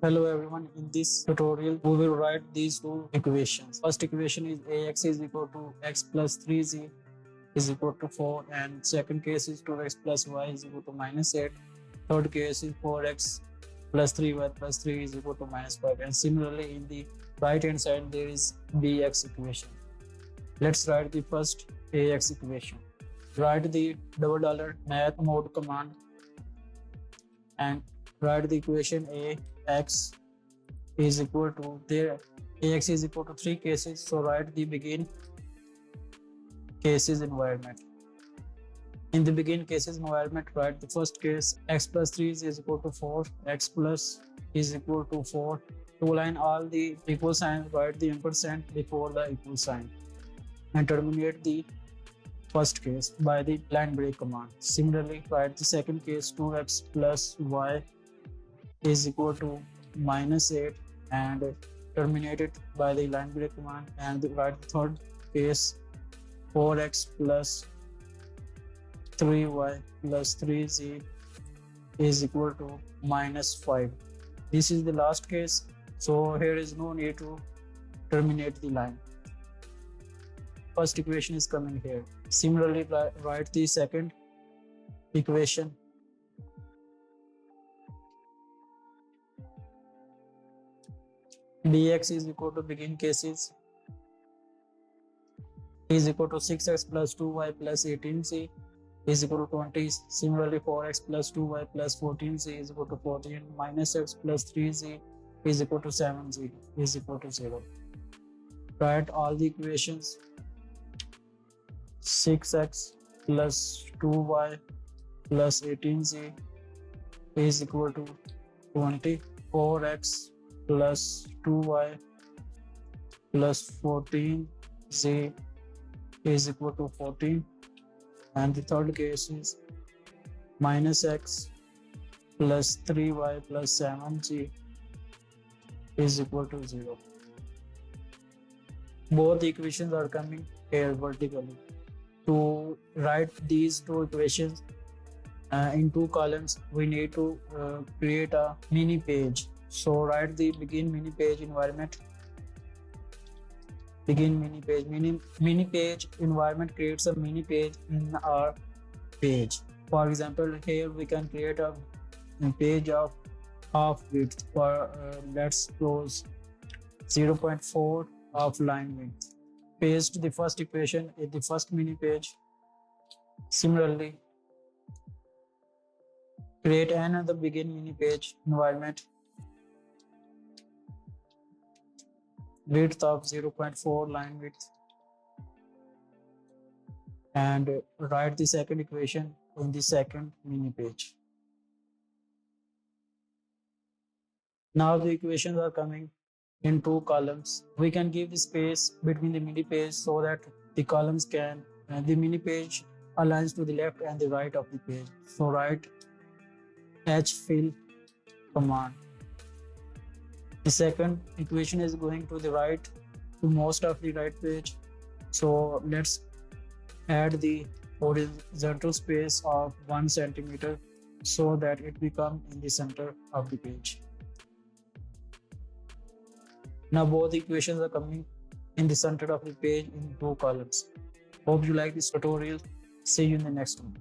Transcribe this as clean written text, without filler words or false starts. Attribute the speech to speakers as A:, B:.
A: Hello everyone, in this tutorial we will write these two equations. First equation is ax is equal to x plus 3z is equal to 4, and second case is 2x plus y is equal to minus 8. Third case is 4x plus 3y plus 3 is equal to minus 5, and similarly in the right hand side there is bx equation. Let's write the first ax equation. Write the $math mode command and write the equation ax is equal to there ax is equal to three cases, so write the begin cases environment. In the begin cases environment, write the first case x plus 3 is equal to 4, x plus is equal to 4. To align all the equal signs, write the ampersand before the equal sign and terminate the first case by the line break command. Similarly, write the second case 2x plus y is equal to minus 8 and terminate it by the line break command, and write the third case 4x plus 3y plus 3z is equal to minus 5. This is the last case, so here is no need to terminate the line. First equation is coming here. Similarly, write the second equation. Dx is equal to begin cases is equal to 6x plus 2y plus 18z is equal to 20. Similarly, 4x plus 2y plus 14z is equal to 14. Minus x plus 3z is equal to 7z is equal to 0. Write all the equations. 6x plus 2y plus 18z is equal to 20. 4x plus 2y plus 14z is equal to 14, and the third case is minus x plus 3y plus 7z is equal to 0. Both equations are coming here vertically. To write these two equations in two columns, we need to create a mini page. So write the begin mini page environment. Begin mini page. Mini page environment creates a mini page in our page. For example, here we can create a page of half width, for let's close 0.4 of line width. Paste the first equation in the first mini page. Similarly, create another begin mini page environment, width of 0.4 line width, and write the second equation in the second mini page. Now the equations are coming in two columns. We can give the space between the mini page so that the columns can the mini page aligns to the left and the right of the page. So write hfill command. The second equation is going to the right, to most of the right page. So let's add the horizontal space of 1 centimeter so that it becomes in the center of the page. Now both equations are coming in the center of the page in two columns. Hope you like this tutorial. See you in the next one.